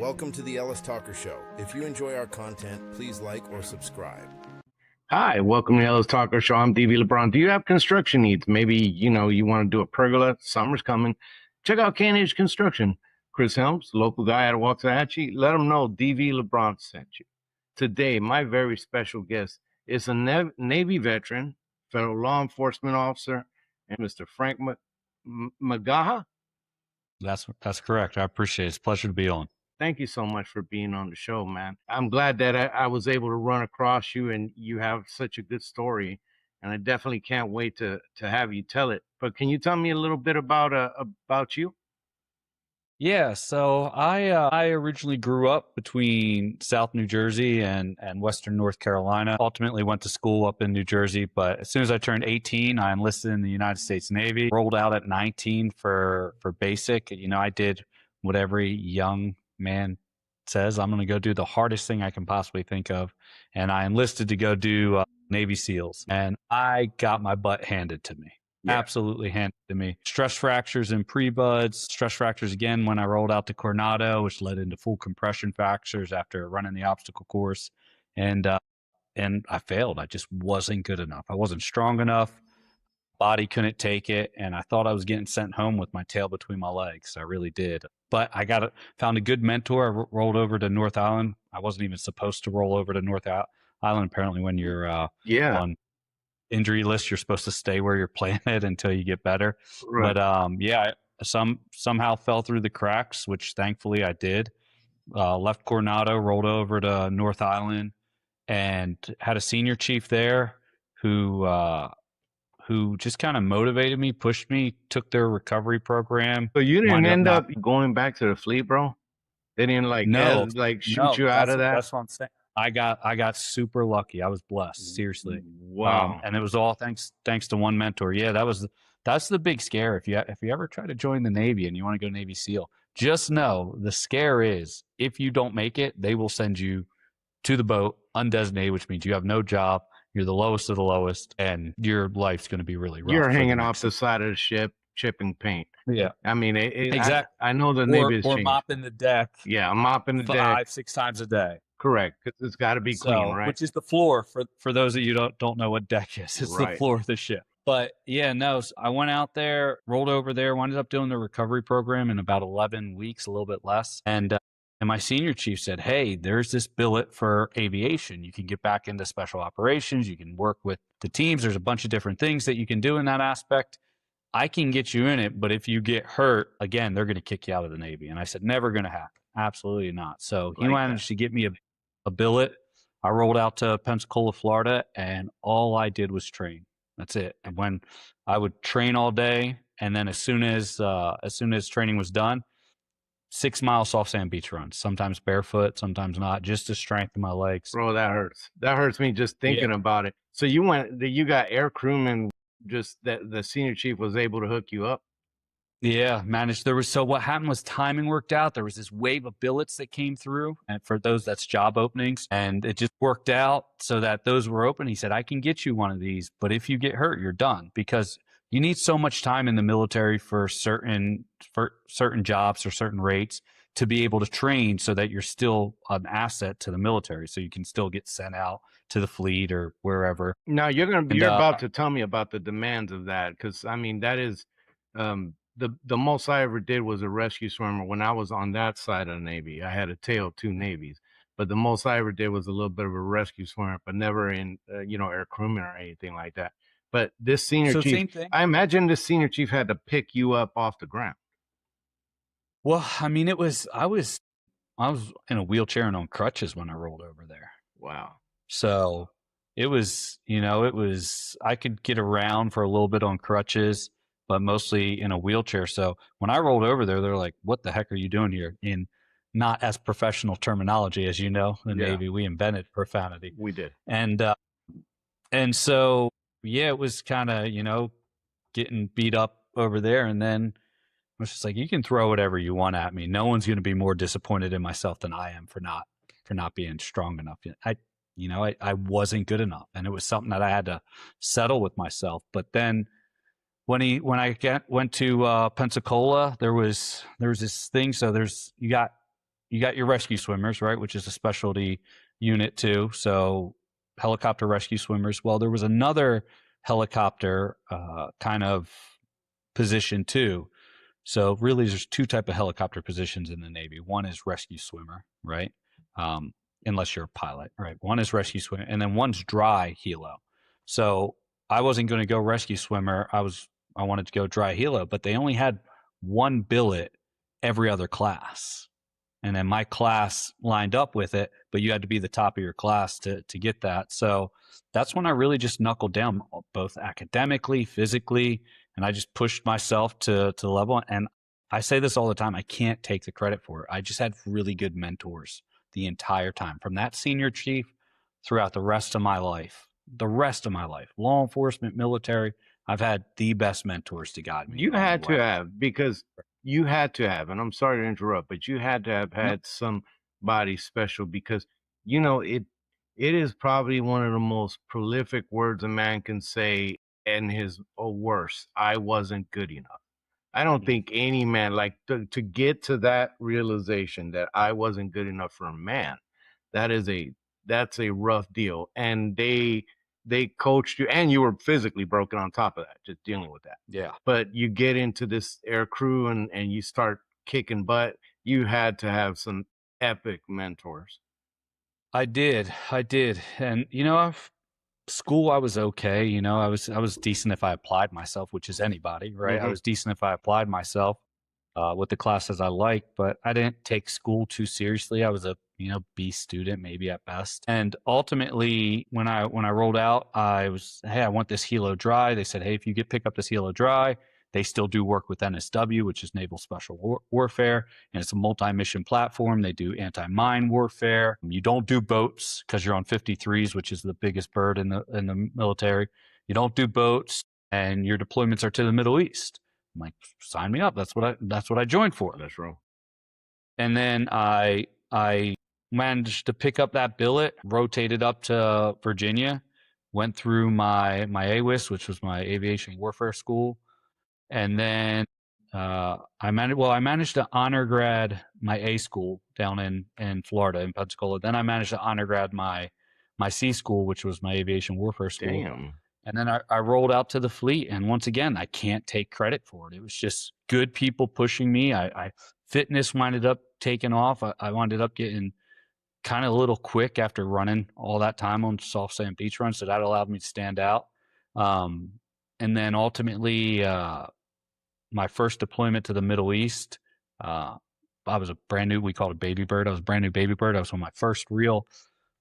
Welcome to the Ellis Talker Show. If you enjoy our content, please like or subscribe. Hi, welcome to the Ellis Talker Show. I'm DV LeBron. Do you have construction needs? Maybe, you want to do a pergola. Summer's coming. Check out K&H Construction. Chris Helms, local guy out of Waxahachie. Let him know DV LeBron sent you. Today, my very special guest is a Navy veteran, federal law enforcement officer, and Mr. Frank McGaha. That's correct. I appreciate it. It's a pleasure to be on. Thank you so much for being on the show, man. I'm glad that I was able to run across you, and you have such a good story, and I definitely can't wait to have you tell it. But can you tell me a little bit about you? Yeah, so I originally grew up between South New Jersey and Western North Carolina. Ultimately went to school up in New Jersey, but as soon as I turned 18, I enlisted in the United States Navy. Rolled out at 19 for basic. I did what every young man says. I'm going to go do the hardest thing I can possibly think of, and I enlisted to go do Navy SEALs, and I got my butt handed to me. Yeah. Absolutely handed to me. Stress fractures in pre-buds, stress fractures again when I rolled out to Coronado, which led into full compression fractures after running the obstacle course. And I failed. I just wasn't good enough. I wasn't strong enough. Body couldn't take it. And I thought I was getting sent home with my tail between my legs. I really did. But I found a good mentor. I rolled over to North Island. I wasn't even supposed to roll over to North Island. Apparently when you're on injury list, you're supposed to stay where you're planted until you get better. Right. But I somehow fell through the cracks, which thankfully I did. Left Coronado, rolled over to North Island, and had a senior chief there who just kind of motivated me, pushed me, took their recovery program. So you didn't end up going back to the fleet, bro? They didn't shoot you out of that? That's what I'm saying. I got super lucky. I was blessed, seriously. Wow. And it was all thanks to one mentor. Yeah, that's the big scare. If you ever try to join the Navy and you want to go Navy SEAL, just know the scare is if you don't make it, they will send you to the boat undesignated, which means you have no job. You're the lowest of the lowest, and your life's going to be really rough. You're hanging off the side of the ship, chipping paint. Yeah. I mean, exactly. I know the Navy is changed. Mopping the deck. Yeah, I'm mopping the deck 5-6 times a day. Correct, because it's got to be clean, right? Which is the floor for those of you don't know what deck is. It's the floor of the ship. But yeah, no, so I went out there, rolled over there, wound up doing the recovery program in about 11 weeks, a little bit less. And my senior chief said, hey, there's this billet for aviation. You can get back into special operations. You can work with the teams. There's a bunch of different things that you can do in that aspect. I can get you in it, but if you get hurt, again, they're going to kick you out of the Navy. And I said, never going to happen. Absolutely not. So he managed to get me a billet. I rolled out to Pensacola, Florida, and all I did was train. That's it. And when I would train all day, and then as soon as training was done, 6 mile soft sand beach runs, sometimes barefoot, sometimes not, just to strengthen my legs. Bro, that hurts. That hurts me just thinking about it. So you got air crewmen, just that the senior chief was able to hook you up? Yeah, managed. So what happened was timing worked out. There was this wave of billets that came through, and for those, that's job openings, and it just worked out so that those were open. He said, I can get you one of these, but if you get hurt, you're done, because you need so much time in the military for certain jobs or certain rates to be able to train so that you're still an asset to the military, so you can still get sent out to the fleet or wherever. Now you're about to tell me about the demands of that, because I mean that is the most I ever did was a rescue swimmer when I was on that side of the Navy. I had a tail of 2 Navies, but the most I ever did was a little bit of a rescue swimmer, but never in air crewman or anything like that. But this senior chief, same thing. I imagine this senior chief had to pick you up off the ground. Well, I mean, I was in a wheelchair and on crutches when I rolled over there. Wow. So it was, I could get around for a little bit on crutches, but mostly in a wheelchair. So when I rolled over there, they're like, what the heck are you doing here? In not as professional terminology, as you know, the Navy, we invented profanity. We did. And so, yeah, it was kind of, getting beat up over there. And then I was just like, you can throw whatever you want at me. No one's going to be more disappointed in myself than I am for not being strong enough. I wasn't good enough. And it was something that I had to settle with myself. But then when I went to Pensacola, there was this thing. So you got you got your rescue swimmers, right, which is a specialty unit too. So helicopter rescue swimmers. Well, there was another helicopter kind of position too. So really, there's two type of helicopter positions in the Navy. One is rescue swimmer, right? Unless you're a pilot, right? One is rescue swimmer, and then one's dry helo. So I wasn't going to go rescue swimmer. I wanted to go dry helo, but they only had one billet every other class. And then my class lined up with it, but you had to be the top of your class to get that. So that's when I really just knuckled down, both academically, physically, and I just pushed myself to the level. And I say this all the time, I can't take the credit for it. I just had really good mentors the entire time, from that senior chief throughout the rest of my life. Law enforcement, military, I've had the best mentors to guide me. You had to have, because you had to have, and I'm sorry to interrupt, but you had to have had somebody special, because, you know, it is probably one of the most prolific words a man can say in his worst. I wasn't good enough. I don't think any man, like, to get to that realization that I wasn't good enough for a man, that's a rough deal. And they coached you, and you were physically broken on top of that, just dealing with that. Yeah. But you get into this air crew and you start kicking butt. You had to have some epic mentors. I did. And, you know, school, I was okay. You know, I was decent if I applied myself, which is anybody, right? I was decent if I applied myself with the classes I liked, but I didn't take school too seriously. I was a, you know, B student, maybe at best. And ultimately, when I rolled out, I was, hey, I want this helo dry. They said, hey, if you pick up this helo dry, they still do work with NSW, which is Naval Special Warfare, and it's a multi-mission platform. They do anti-mine warfare. You don't do boats because you're on 53s, which is the biggest bird in the military. You don't do boats, and your deployments are to the Middle East. I'm like, sign me up. That's what I joined for. That's wrong. And then I managed to pick up that billet, rotated up to Virginia, went through my AWIS, which was my aviation warfare school. And then I managed to honor grad my A school down in Florida, in Pensacola. Then I managed to honor grad my C school, which was my aviation warfare school. Damn. And then I rolled out to the fleet. And once again, I can't take credit for it. It was just good people pushing me. Fitness winded up taking off. I winded up getting kind of a little quick after running all that time on soft sand beach runs. So that allowed me to stand out. And then ultimately, my first deployment to the Middle East, I was a brand new, we called it baby bird. I was a brand new baby bird. I was on my first real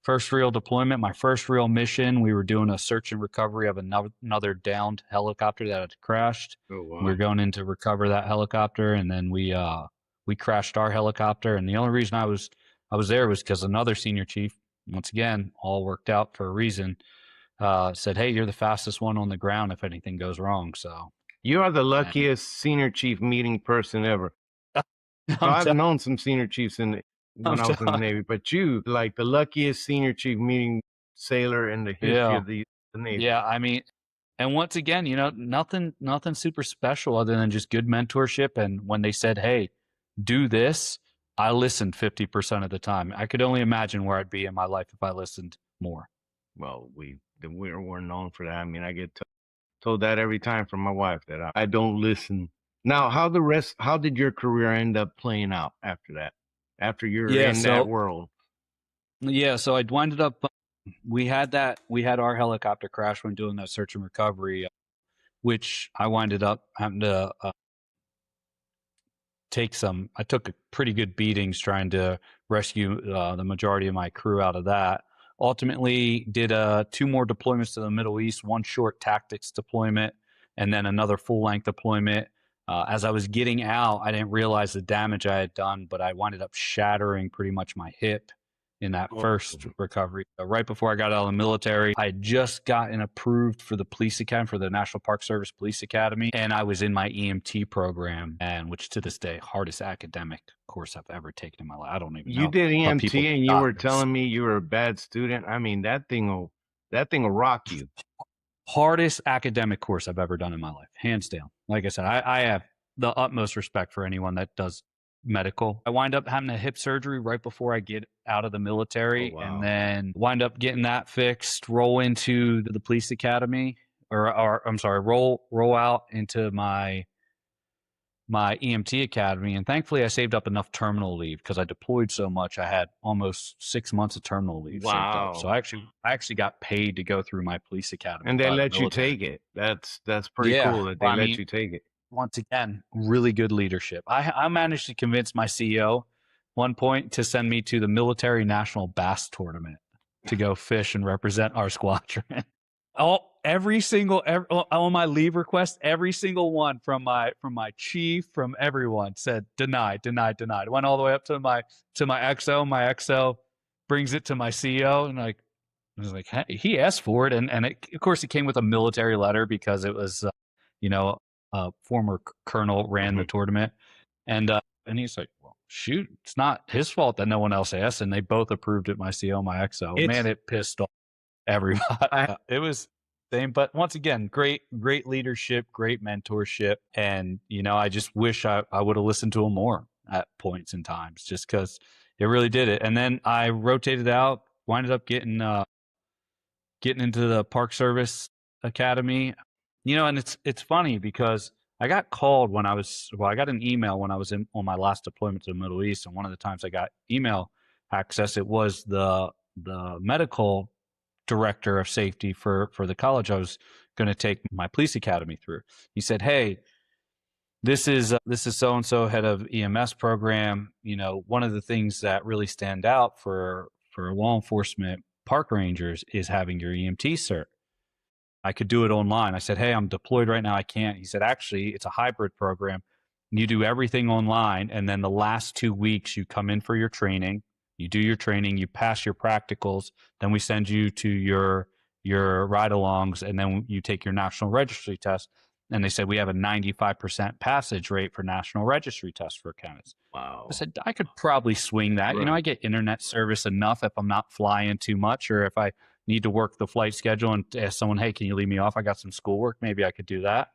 deployment, my first real mission. We were doing a search and recovery of another downed helicopter that had crashed. Oh, wow. We were going in to recover that helicopter, and then we crashed our helicopter. And the only reason I was there was because another senior chief, once again, all worked out for a reason, said, hey, you're the fastest one on the ground if anything goes wrong. So you are the luckiest senior chief meeting person ever. I've known some senior chiefs when I was in the Navy, but you, like, the luckiest senior chief meeting sailor in the history of the Navy. Yeah, I mean, and once again, you know, nothing super special other than just good mentorship. And when they said, hey, do this, I listened 50% of the time. I could only imagine where I'd be in my life if I listened more. Well, we're known for that. I mean, I get told that every time from my wife, that I don't listen. Now, how did your career end up playing out after that? After you're in that world? Yeah, so I winded up, we had our helicopter crash when doing that search and recovery, which I winded up having to I took a pretty good beatings trying to rescue the majority of my crew out of that. Ultimately did 2 more deployments to the Middle East, 1 short tactics deployment, and then another full-length deployment. As I was getting out, I didn't realize the damage I had done, but I winded up shattering pretty much my hip in that first recovery. Right before I got out of the military, I had just gotten approved for the police academy, for the National Park Service Police Academy, and I was in my EMT program, and which to this day, hardest academic course I've ever taken in my life. I don't even know. You did EMT and you were telling me you were a bad student. I mean, that thing will rock you. Hardest academic course I've ever done in my life, hands down. Like I said, I have the utmost respect for anyone that does medical. I wind up having a hip surgery right before I get out of the military, Oh, wow. and then wind up getting that fixed, roll into the police academy, or I'm sorry, roll out into my EMT academy. And thankfully I saved up enough terminal leave because I deployed so much. I had almost 6 months of terminal leave saved up. So Wow. I actually got paid to go through my police academy. And they by the let you military. take it. That's pretty Yeah. cool that they Well, I let mean, you take it. once again, really good leadership. I managed to convince my CEO one point to send me to the military national bass tournament to go fish and represent our squadron. Every on my leave request, every single one from my chief, from everyone said denied. Went all the way up to my XO. My XO brings it to my CEO, and I was like, hey, he asked for it, and of course it came with a military letter because it was, former colonel ran the tournament, and he's like, well, shoot, it's not his fault that no one else asked, and they both approved it. My CO, my XO. Man, it pissed off everybody. It was same, but once again, great leadership, great mentorship, and I just wish I would have listened to him more at points and times, just because it really did it. And then I rotated out, winded up getting into the Park Service Academy, and it's funny because I got called I got an email when I was on my last deployment to the Middle East, and one of the times I got email access, it was the medical director of safety for the college I was going to take my police academy through. He said, hey, this is so and so, head of EMS program. One of the things that really stand out for law enforcement park rangers is having your EMT cert. I could do it online. I said, hey, I'm deployed right now, I can't. He said, actually, it's a hybrid program. You do everything online, and then the last 2 weeks you come in for your training. You do your training, you pass your practicals, then we send you to your ride-alongs, and then you take your national registry test. And they said we have a 95% passage rate for national registry tests for candidates. Wow. I said, I could probably swing that. Right. I get internet service enough if I'm not flying too much, or if I need to work the flight schedule and ask someone, hey, can you leave me off? I got some schoolwork. Maybe I could do that.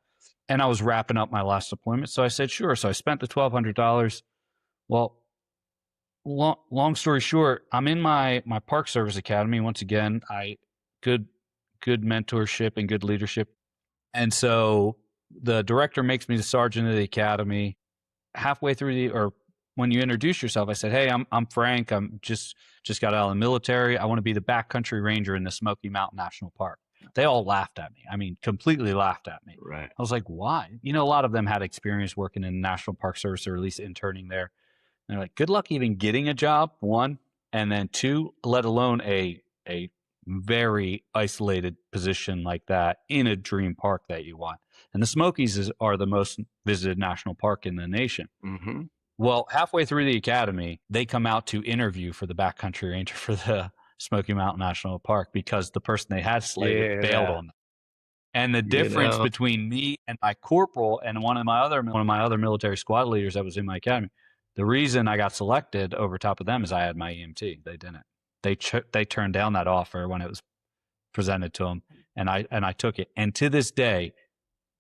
And I was wrapping up my last deployment. So I said, sure. So I spent the $1,200. Well, long story short, I'm in my Park Service Academy. Once again, good mentorship and good leadership. And so the director makes me the sergeant of the academy. Halfway through when you introduce yourself, I said, hey, I'm Frank. I'm just got out of the military. I want to be the backcountry ranger in the Smoky Mountain National Park. They all laughed at me. I mean, completely laughed at me. Right. I was like, why? A lot of them had experience working in the National Park Service, or at least interning there. And they're like, good luck even getting a job, one, and then two, let alone a very isolated position like that in a dream park that you want. And the Smokies are the most visited national park in the nation. Mm-hmm. Well, halfway through the academy, they come out to interview for the backcountry ranger for the Smoky Mountain National Park because the person they had slated bailed on them. And the difference between me and my corporal and one of my other military squad leaders that was in my academy, the reason I got selected over top of them is I had my EMT. They didn't. They turned down that offer when it was presented to them, and I took it. And to this day,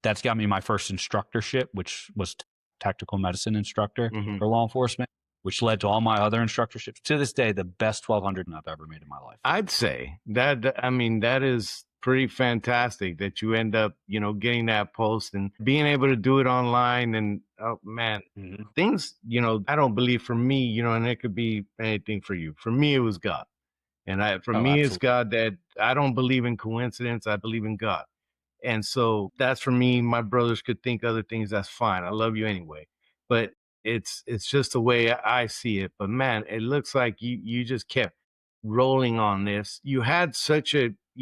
that's got me my first instructorship, which was tactical medicine instructor for law enforcement, which led to all my other instructorships. To this day, the best 1,200 I've ever made in my life. I'd say that. I mean, that is pretty fantastic that you end up, getting that post and being able to do it online. And oh man, things, I don't believe for me, and it could be anything for you. For me, it was God. And me, absolutely. It's God that I don't believe in coincidence. I believe in God. And so that's for me. My brothers could think other things. That's fine. I love you anyway. But it's just the way I see it. But man, it looks like you just kept rolling on this. You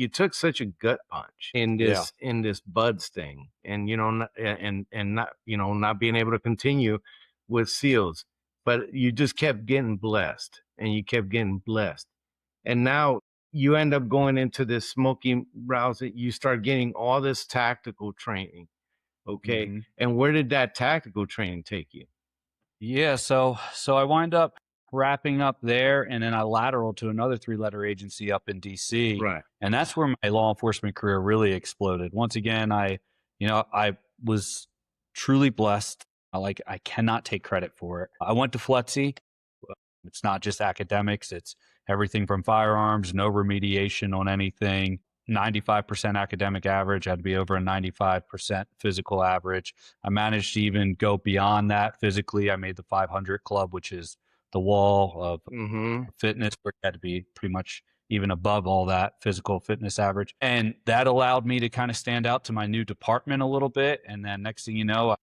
took such a gut punch in this buds thing, and not being able to continue with SEALs, but you just kept getting blessed, and you kept getting blessed, and now you end up going into this Smoky route. You start getting all this tactical training, okay? And where did that tactical training take you? Yeah, so I wind up wrapping up there, and then I lateral to another 3-letter agency up in DC. Right. And that's where my law enforcement career really exploded. Once again, I was truly blessed. I cannot take credit for it. I went to FLETC. It's not just academics. It's everything from firearms, no remediation on anything, 95% academic average. I had to be over a 95% physical average. I managed to even go beyond that physically. I made the 500 club, which is the wall of fitness, where you had to be pretty much even above all that physical fitness average. And that allowed me to kind of stand out to my new department a little bit. And then next thing you know,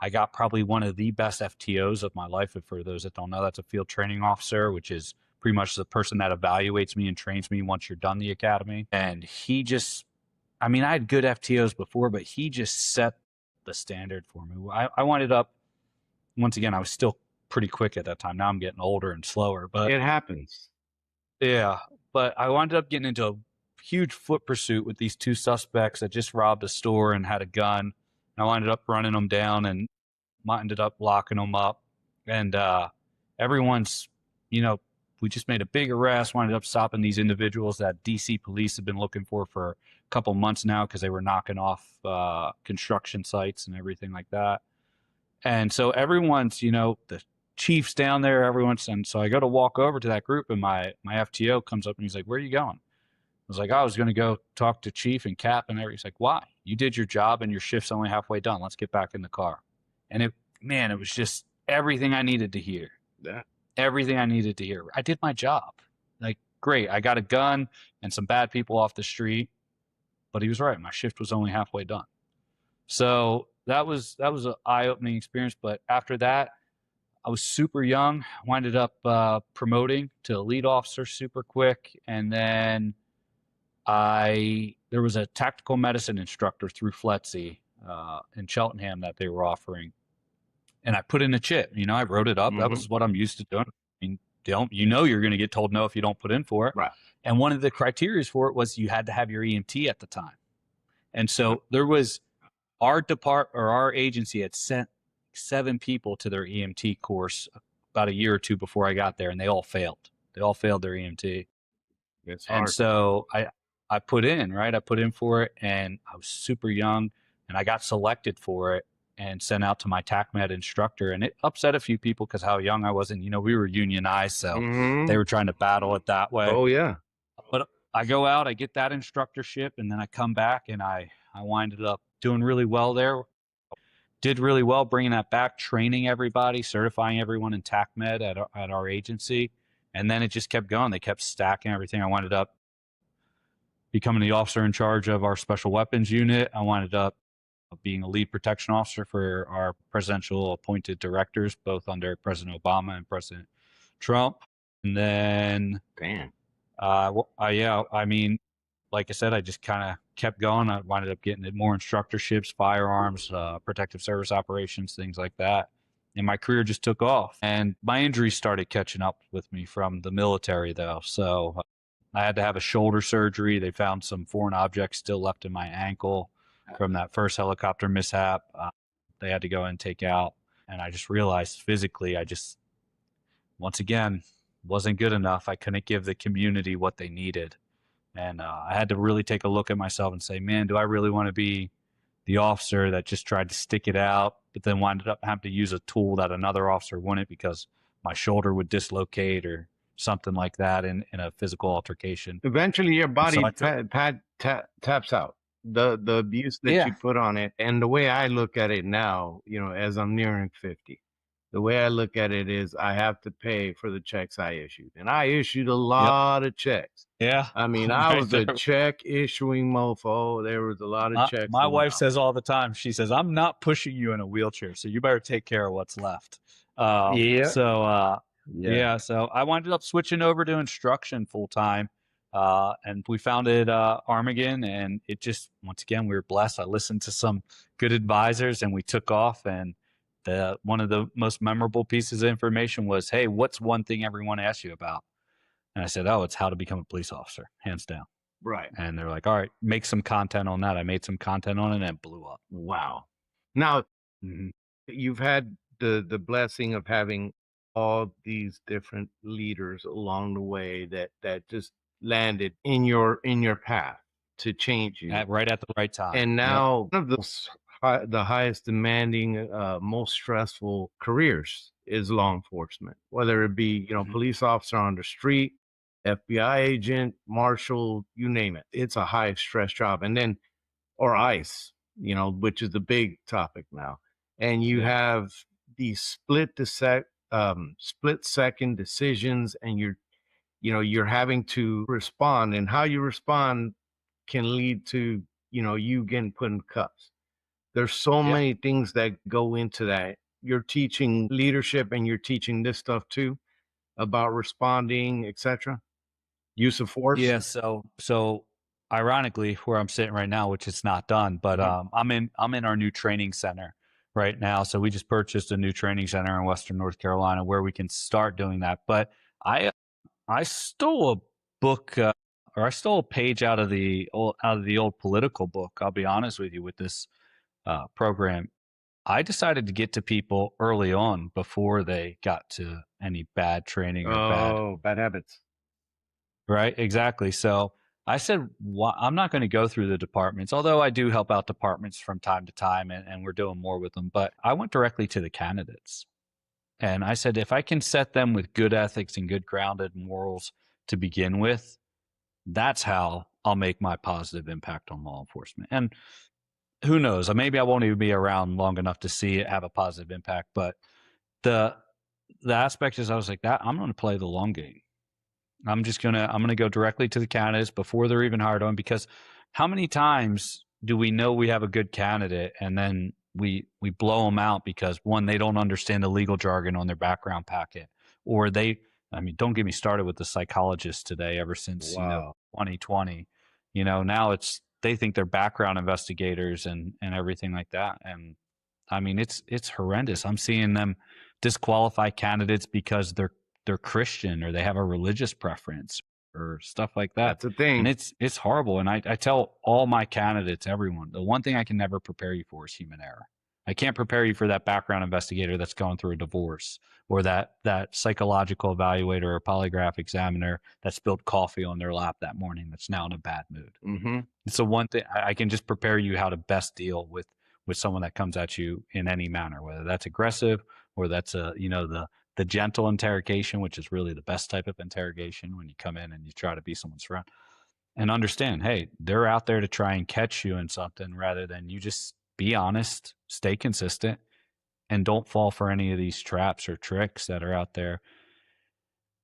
I got probably one of the best FTOs of my life. And for those that don't know, that's a field training officer, which is pretty much the person that evaluates me and trains me once you're done the academy. And he just, I mean, I had good FTOs before, but he just set the standard for me. I winded up, once again, I was still pretty quick at that time. Now I'm getting older and slower, but It happens. yeah. But I wound up getting into a huge foot pursuit with these two suspects that just robbed a store and had a gun. I ended up running them down and ended up locking them up. And everyone's, you know, we just made a big arrest, ended up stopping these individuals that DC police have been looking for a couple months now because they were knocking off construction sites and everything like that. And so everyone's, you know, the chief's down there, everyone's, and so I go to walk over to that group and my FTO comes up and he's like, "Where are you going?" I was like, "I was going to go talk to Chief and Cap and everything." He's like, "Why? You did your job and your shift's only halfway done. Let's get back in the car." And it was just everything I needed to hear. Yeah. Everything I needed to hear. I did my job. Like, great. I got a gun and some bad people off the street, but he was right. My shift was only halfway done. So that was an eye-opening experience. But after that, I was super young. Winded up promoting to lead officer super quick, and then there was a tactical medicine instructor through FLETC in Cheltenham that they were offering, and I put in a chit. You know, I wrote it up. That was what I'm used to doing. I mean, you're going to get told no if you don't put in for it. Right. And one of the criteria for it was you had to have your EMT at the time, and so there was our agency had sent 7 people to their EMT course about a year or two before I got there, and they all failed. They all failed their EMT. It's hard. And so I put in, right? I put in for it, and I was super young, and I got selected for it and sent out to my TACMED instructor. And it upset a few people because how young I was. And, you know, we were unionized, so they were trying to battle it that way. Oh, yeah. But I go out, I get that instructorship, and then I come back, and I winded up doing really well there. Did really well bringing that back, training everybody, certifying everyone in TACMED at our agency. And then it just kept going. They kept stacking everything. I winded up becoming the officer in charge of our special weapons unit. I winded up being a lead protection officer for our presidential appointed directors, both under President Obama and President Trump. And then, I mean, like I said, I just kind of kept going. I winded up getting more instructorships, firearms, protective service operations, things like that. And my career just took off. And my injuries started catching up with me from the military, though. So I had to have a shoulder surgery. They found some foreign objects still left in my ankle from that first helicopter mishap. They had to go and take out. And I just realized physically, once again, wasn't good enough. I couldn't give the community what they needed. And I had to really take a look at myself and say, man, do I really want to be the officer that just tried to stick it out, but then wound up having to use a tool that another officer wouldn't because my shoulder would dislocate or something like that in a physical altercation. Eventually, your body taps out. The abuse that you put on it. And the way I look at it now, you know, as I'm nearing 50, the way I look at it is I have to pay for the checks I issued. And I issued a lot of checks. Yeah. I mean, I was a check issuing mofo. There was a lot of checks. My wife says all the time, she says, I'm not pushing you in a wheelchair, so you better take care of what's left. So I wound up switching over to instruction full time. And we founded Armageddon, and it just, once again, we were blessed. I listened to some good advisors, and we took off. And one of the most memorable pieces of information was, hey, what's one thing everyone asks you about? And I said, oh, it's how to become a police officer, hands down. Right. And they're like, all right, make some content on that. I made some content on it, and it blew up. Wow. Now, you've had the blessing of having all these different leaders along the way that just landed in your path to change you right at the right time. And now one of the the highest demanding, most stressful careers is law enforcement, whether it be, police officer on the street, FBI agent, marshal, you name it. It's a high stress job. And then, or ICE, which is the big topic now. And you have these split second decisions, and you're having to respond, and how you respond can lead to, you getting put in cuffs. There's so many things that go into that. You're teaching leadership, and you're teaching this stuff too about responding, etc. Use of force. Yeah. So ironically, where I'm sitting right now, which it's not done, but I'm in our new training center right now. So we just purchased a new training center in Western North Carolina where we can start doing that. But I stole a book, or I stole a page out of the old political book. I'll be honest with you with this program. I decided to get to people early on before they got to any bad training or bad habits. Right, exactly. So I said, I'm not going to go through the departments, although I do help out departments from time to time, and we're doing more with them. But I went directly to the candidates. And I said, if I can set them with good ethics and good grounded morals to begin with, that's how I'll make my positive impact on law enforcement. And who knows? Maybe I won't even be around long enough to see it have a positive impact. But the aspect is, I was like, I'm going to play the long game. I'm gonna go directly to the candidates before they're even hired on, because how many times do we know we have a good candidate and then we blow them out because, one, they don't understand the legal jargon on their background packet, or don't get me started with the psychologists today. Ever since 2020, now they think they're background investigators and everything like that. And I mean, it's horrendous. I'm seeing them disqualify candidates because they're Christian or they have a religious preference or stuff like that. That's a thing. And it's horrible. And I tell all my candidates, everyone, the one thing I can never prepare you for is human error. I can't prepare you for that background investigator that's going through a divorce, or that psychological evaluator or polygraph examiner that spilled coffee on their lap that morning that's now in a bad mood. Mm-hmm. So one thing, I can just prepare you how to best deal with someone that comes at you in any manner, whether that's aggressive or that's the gentle interrogation, which is really the best type of interrogation, when you come in and you try to be someone's friend, and understand, hey, they're out there to try and catch you in something, rather than you just be honest, stay consistent, and don't fall for any of these traps or tricks that are out there.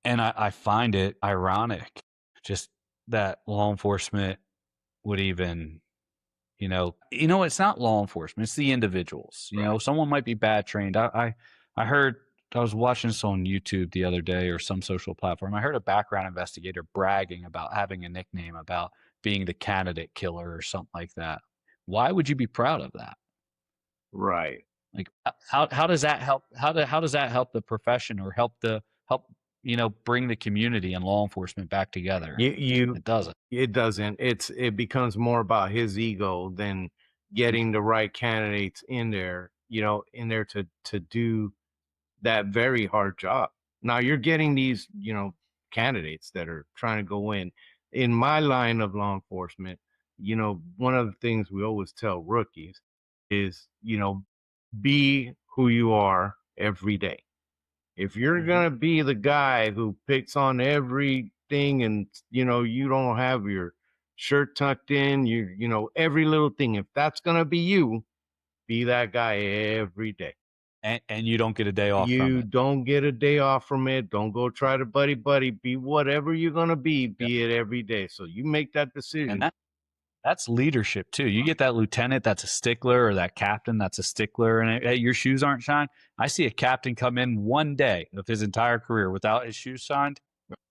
And I find it ironic just that law enforcement would even, it's not law enforcement, it's the individuals. Someone might be bad trained. I heard, I was watching this on YouTube the other day, or some social platform. I heard a background investigator bragging about having a nickname, about being the candidate killer or something like that. Why would you be proud of that? Right. Like, how does that help? How does that help the profession, or help bring the community and law enforcement back together? It doesn't. It doesn't. It becomes more about his ego than getting the right candidates in there, to do that very hard job. Now you're getting these, candidates that are trying to go in. In my line of law enforcement, one of the things we always tell rookies is, be who you are every day. If you're going to be the guy who picks on everything, and, you don't have your shirt tucked in, every little thing, if that's going to be you, be that guy every day. And you don't get a day off from it. You don't get a day off from it. Don't go try to buddy. Be whatever you're going to be it every day. So you make that decision. And that's leadership too. You get that lieutenant that's a stickler, or that captain that's a stickler, and hey, your shoes aren't shined. I see a captain come in one day of his entire career without his shoes shined.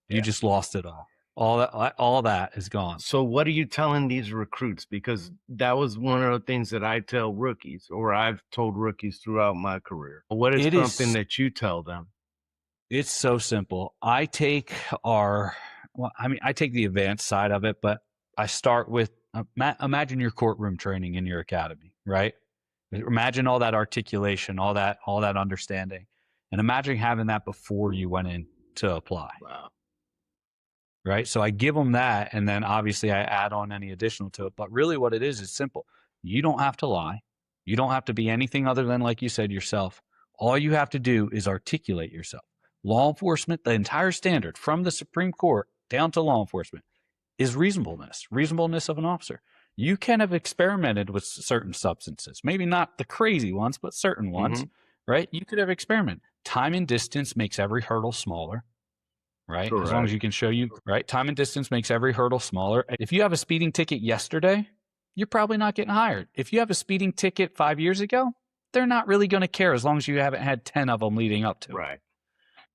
You just lost it all. All that is gone. So what are you telling these recruits? Because that was one of the things that I tell rookies, or I've told rookies throughout my career. What is something that you tell them? It's so simple. I take the advanced side of it, but I start with, imagine your courtroom training in your academy, right? Imagine all that articulation, all that understanding, and imagine having that before you went in to apply. Wow. Right? So I give them that, and then obviously I add on any additional to it. But really what it is simple. You don't have to lie. You don't have to be anything other than, like you said, yourself. All you have to do is articulate yourself. Law enforcement, the entire standard from the Supreme Court down to law enforcement is reasonableness of an officer. You can have experimented with certain substances, maybe not the crazy ones, but certain ones, right? You could have experimented. Time and distance makes every hurdle smaller, right? Correct. As long as you can show you, right? Time and distance makes every hurdle smaller. If you have a speeding ticket yesterday, you're probably not getting hired. If you have a speeding ticket 5 years ago, they're not really going to care as long as you haven't had 10 of them leading up to it.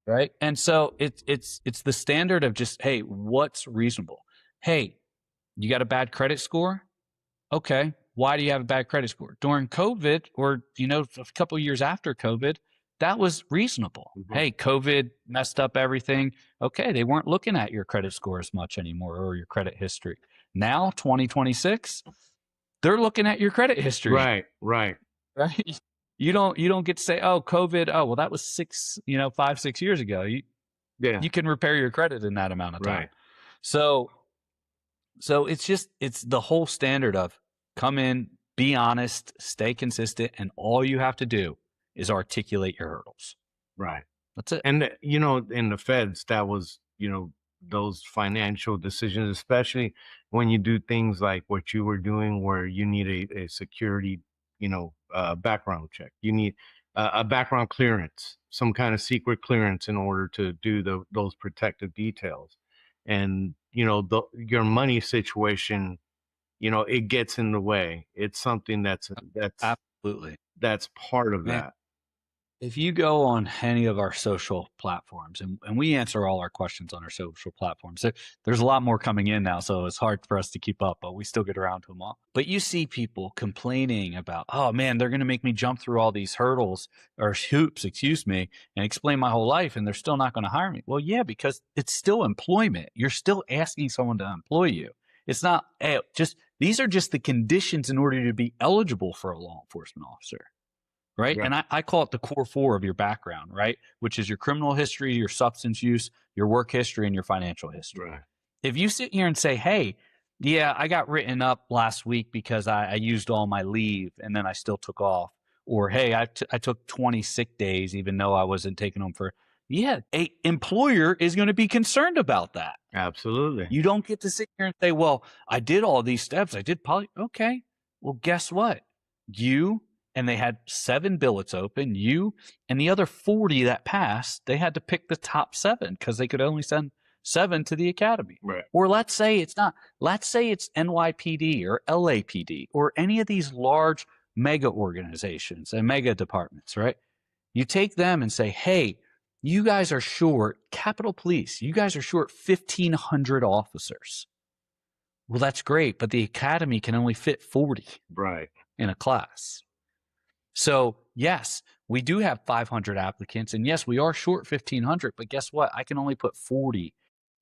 Right. And so it's the standard of just, hey, what's reasonable? Hey, you got a bad credit score? Okay. Why do you have a bad credit score? During COVID, or, a couple of years after COVID, that was reasonable. Hey, COVID messed up everything. Okay. They weren't looking at your credit score as much anymore, or your credit history. Now, 2026, they're looking at your credit history. Right. You don't get to say, oh, COVID. Oh, well, that was 5, 6 years ago. You can repair your credit in that amount of time. Right. So it's the whole standard of come in, be honest, stay consistent, and all you have to do is articulate your hurdles. Right. That's it. And in the feds, that was those financial decisions, especially when you do things like what you were doing, where you need a security, background check. You need a background clearance, some kind of secret clearance in order to do those protective details. And, your money situation, it gets in the way. It's something that's absolutely, that's part of that. If you go on any of our social platforms, and we answer all our questions on our social platforms, there's a lot more coming in now, so it's hard for us to keep up, but we still get around to them all. But you see people complaining about, oh man, they're going to make me jump through all these hurdles or hoops, and explain my whole life, and they're still not going to hire me. Well, yeah, because it's still employment. You're still asking someone to employ you. It's not these are just the conditions in order to be eligible for a law enforcement officer. Right. And I call it the core 4 of your background, right? Which is your criminal history, your substance use, your work history, and your financial history. Right. If you sit here and say, hey, yeah, I got written up last week because I used all my leave and then I still took off. Or, hey, I took 20 sick days even though I wasn't taking them a employer is going to be concerned about that. Absolutely. You don't get to sit here and say, well, I did all these steps. I did okay. Well, guess what? And they had 7 billets open. You and the other 40 that passed, they had to pick the top 7 because they could only send 7 to the academy. Right. Or let's say it's not. Let's say it's NYPD or LAPD or any of these large mega organizations and mega departments, right? You take them and say, hey, you guys are short, Capitol Police, you guys are short 1,500 officers. Well, that's great, but the academy can only fit 40 in a class. So, yes, we do have 500 applicants, and yes, we are short 1,500, but guess what? I can only put 40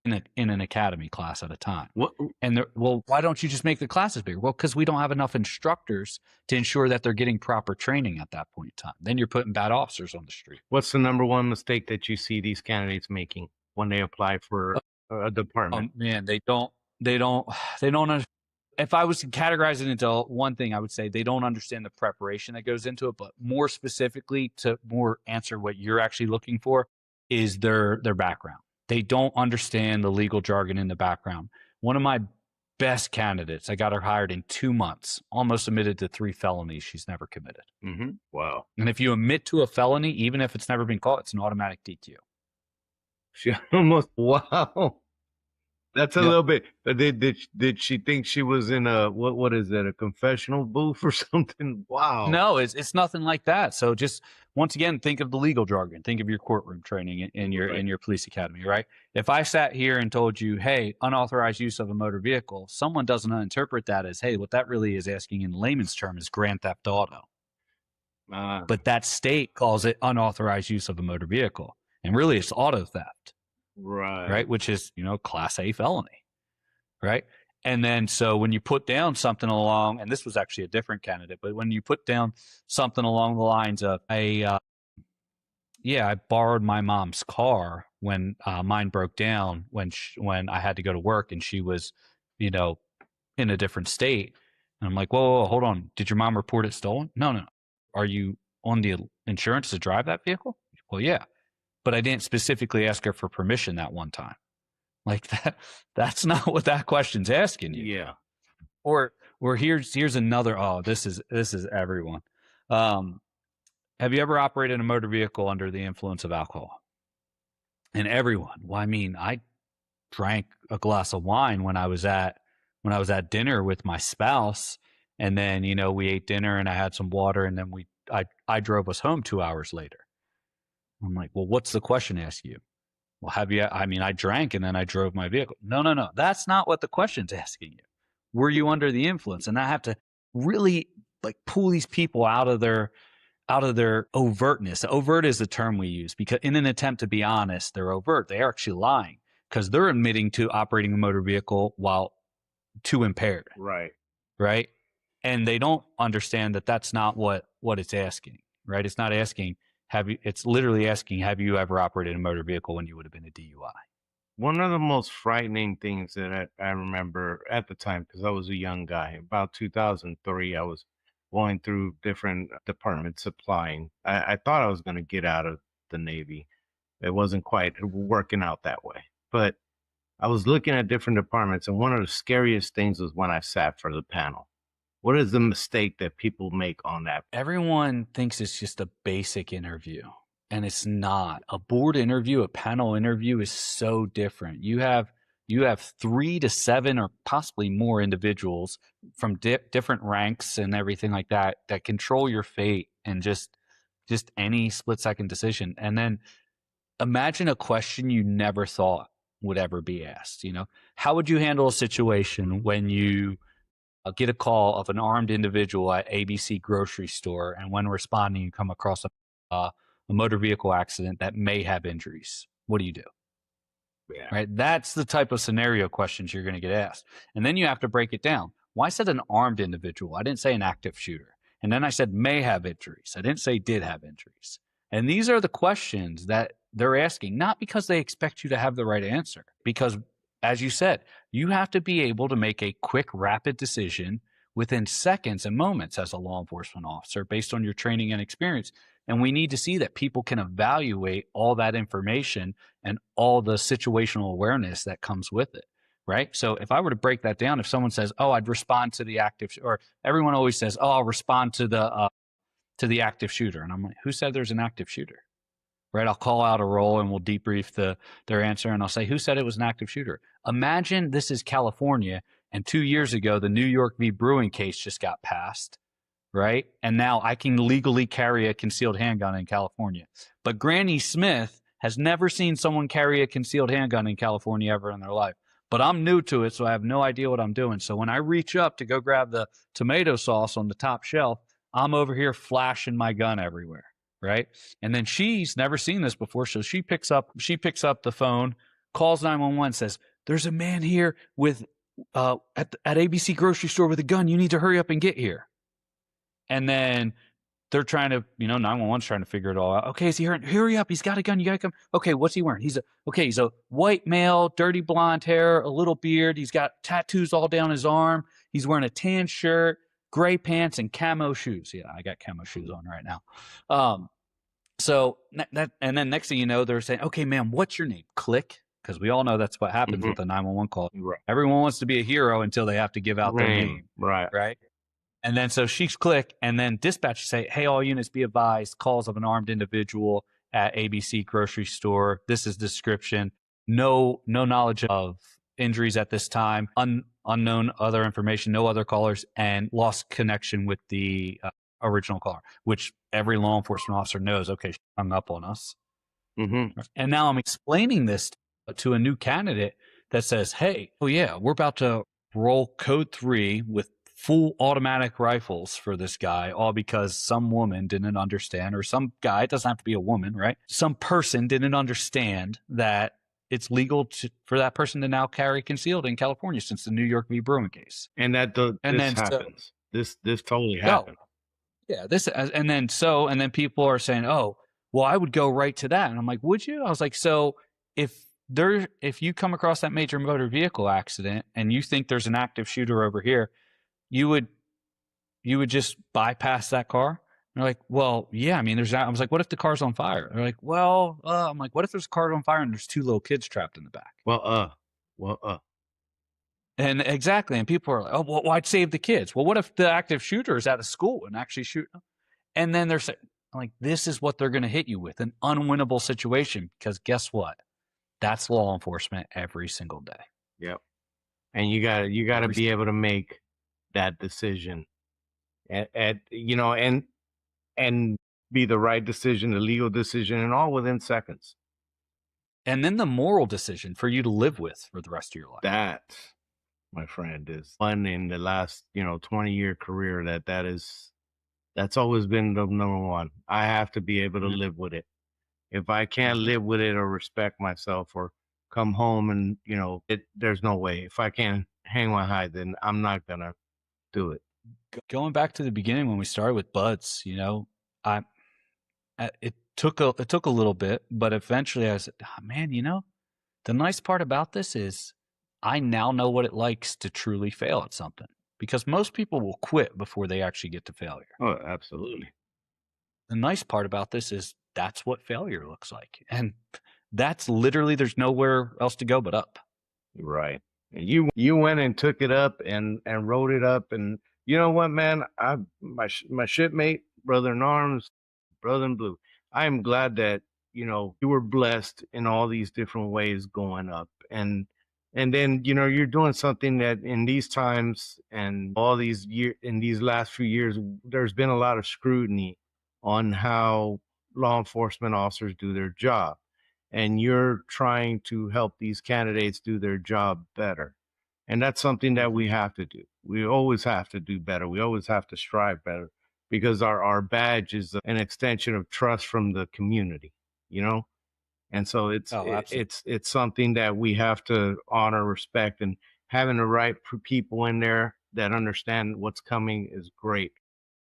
in an academy class at a time. What? And why don't you just make the classes bigger? Well, because we don't have enough instructors to ensure that they're getting proper training at that point in time. Then you're putting bad officers on the street. What's the number one mistake that you see these candidates making when they apply for a department? Man, they don't understand. If I was to categorize it into one thing, I would say they don't understand the preparation that goes into it, but more specifically to more answer what you're actually looking for is their background. They don't understand the legal jargon in the background. One of my best candidates, I got her hired in 2 months, almost admitted to 3 felonies she's never committed. Wow. And if you admit to a felony, even if it's never been caught, it's an automatic DQ. She almost, wow. That's a little bit. Did she think she was in a what is that, a confessional booth or something? Wow. No, it's nothing like that. So just once again, think of the legal jargon. Think of your courtroom training in your police academy, right? If I sat here and told you, hey, unauthorized use of a motor vehicle, someone doesn't interpret that as, hey, what that really is asking in layman's term is grand theft auto. But that state calls it unauthorized use of a motor vehicle, and really it's auto theft. Right. Which is, class A felony. Right. And then, so when you put down something along, and this was actually a different candidate, but when you put down something along the lines of I borrowed my mom's car when mine broke down when I had to go to work and she was, in a different state. And I'm like, whoa, hold on. Did your mom report it stolen? No. Are you on the insurance to drive that vehicle? Well, yeah. But I didn't specifically ask her for permission that one time. Like that's not what that question's asking you. Yeah. Or here's another, this is everyone. Have you ever operated a motor vehicle under the influence of alcohol? And everyone, well, I mean, I drank a glass of wine when I was at dinner with my spouse, and then, you know, we ate dinner and I had some water, and then I drove us home 2 hours later. I'm like, well, what's the question ask you? Well, I drank and then I drove my vehicle. No. That's not what the question's asking you. Were you under the influence? And I have to really like pull these people out of their overtness. Overt is the term we use because in an attempt to be honest, they're overt. They are actually lying because they're admitting to operating a motor vehicle while too impaired. Right. And they don't understand that that's not what it's asking, right? It's not asking, it's literally asking, have you ever operated a motor vehicle when you would have been a DUI? One of the most frightening things that I remember at the time, because I was a young guy, about 2003, I was going through different departments applying. I thought I was going to get out of the Navy. It wasn't quite working out that way. But I was looking at different departments, and one of the scariest things was when I sat for the panel. What is the mistake that people make on that? Everyone thinks it's just a basic interview, and it's not. A board interview, a panel interview is so different. You have 3 to 7 or possibly more individuals from different ranks and everything like that control your fate and just any split-second decision. And then imagine a question you never thought would ever be asked. You know, how would you handle a situation when you get a call of an armed individual at ABC grocery store, and when responding, you come across a motor vehicle accident that may have injuries? What do you do? Yeah. Right? That's the type of scenario questions you're going to get asked. And then you have to break it down. Well, I said an armed individual. I didn't say an active shooter. And then I said may have injuries. I didn't say did have injuries. And these are the questions that they're asking, not because they expect you to have the right answer, because as you said, you have to be able to make a quick, rapid decision within seconds and moments as a law enforcement officer based on your training and experience. And we need to see that people can evaluate all that information and all the situational awareness that comes with it, right? So if I were to break that down, if someone says, oh, I'd respond to the active, or everyone always says, oh, I'll respond to the active shooter. And I'm like, who said there's an active shooter? Right? I'll call out a role and we'll debrief their answer, and I'll say, who said it was an active shooter? Imagine this is California, and 2 years ago, the New York v. Brewing case just got passed, right? And now I can legally carry a concealed handgun in California. But Granny Smith has never seen someone carry a concealed handgun in California ever in their life. But I'm new to it, so I have no idea what I'm doing. So when I reach up to go grab the tomato sauce on the top shelf, I'm over here flashing my gun everywhere. Right. And then she's never seen this before. So she picks up the phone, calls 911, says, there's a man here with at ABC grocery store with a gun. You need to hurry up and get here. And then they're trying to, 911's trying to figure it all out. Okay, is he hurt? Hurry up. He's got a gun. You got to come. Okay, what's he wearing? He's a white male, dirty blonde hair, a little beard. He's got tattoos all down his arm. He's wearing a tan shirt, gray pants, and camo shoes. Yeah, I got camo shoes on right now. So and then next thing you know, they're saying, okay, ma'am, what's your name? Click. Because we all know that's what happens with a 911 call. Right. Everyone wants to be a hero until they have to give out their name. Right. And then so she's click, and then dispatch say, hey, all units be advised, calls of an armed individual at ABC grocery store. This is description. No knowledge of injuries at this time. Unknown other information, no other callers, and lost connection with the original caller, which every law enforcement officer knows, okay, she hung up on us. Mm-hmm. And now I'm explaining this to a new candidate that says, hey, oh yeah, we're about to roll code 3 with full automatic rifles for this guy, all because some woman didn't understand, or some guy, it doesn't have to be a woman, right? Some person didn't understand that it's legal for that person to now carry concealed in California since the New York v. Brewing case. And this happens. This totally happened. Yeah, and then people are saying, oh, well, I would go right to that. And I'm like, would you? I was like, so if you come across that major motor vehicle accident and you think there's an active shooter over here, you would you would just bypass that car. They're like, well, yeah, I mean, I was like, what if the car's on fire? They're like, well, I'm like, what if there's a car on fire and there's 2 little kids trapped in the back? And exactly. And people are like, oh, well, I'd save the kids. Well, what if the active shooter is at a school and actually shoot? And then they're saying, like, this is what they're going to hit you with, an unwinnable situation. Because guess what? That's law enforcement every single day. Yep. And you gotta be able to make that decision at you know, and be the right decision, the legal decision, and all within seconds. And then the moral decision for you to live with for the rest of your life. That, my friend, is one in the last 20-year career that's always been the number one. I have to be able to live with it. If I can't live with it or respect myself or come home and there's no way. If I can't hang my hide, then I'm not gonna do it. Going back to the beginning when we started with buds, it took a little bit, but eventually I said, oh, man, the nice part about this is I now know what it likes to truly fail at something, because most people will quit before they actually get to failure. Oh, absolutely. The nice part about this is that's what failure looks like. And that's literally, there's nowhere else to go but up. Right. And you went and took it up and wrote it up. And you know what, man? My shipmate, brother in arms, brother in blue. I am glad that, you were blessed in all these different ways going up. And then, you're doing something that in these times and all these in these last few years, there's been a lot of scrutiny on how law enforcement officers do their job. And you're trying to help these candidates do their job better. And that's something that we have to do. We always have to do better. We always have to strive better, because our badge is an extension of trust from the community, And so it's something that we have to honor, respect, and having the right people in there that understand what's coming is great.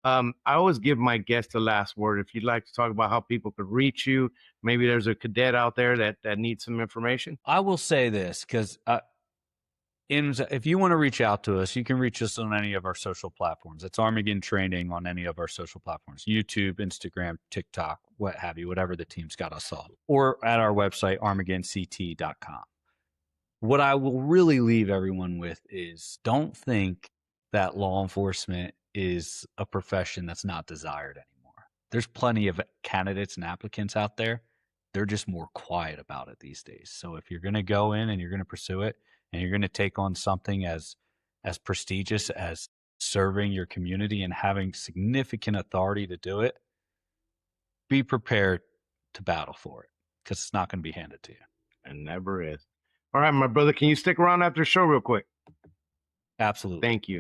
I always give my guests the last word. If you'd like to talk about how people could reach you, maybe there's a cadet out there that needs some information. I will say this, because if you want to reach out to us, you can reach us on any of our social platforms. It's Armageddon Training on any of our social platforms, YouTube, Instagram, TikTok, what have you, whatever the team's got us on, or at our website, armageddonct.com. What I will really leave everyone with is, don't think that law enforcement is a profession that's not desired anymore. There's plenty of candidates and applicants out there. They're just more quiet about it these days. So if you're going to go in and you're going to pursue it, and you're going to take on something as prestigious as serving your community and having significant authority to do it, be prepared to battle for it, because it's not going to be handed to you. And never is. All right, my brother, can you stick around after the show real quick? Absolutely. Thank you.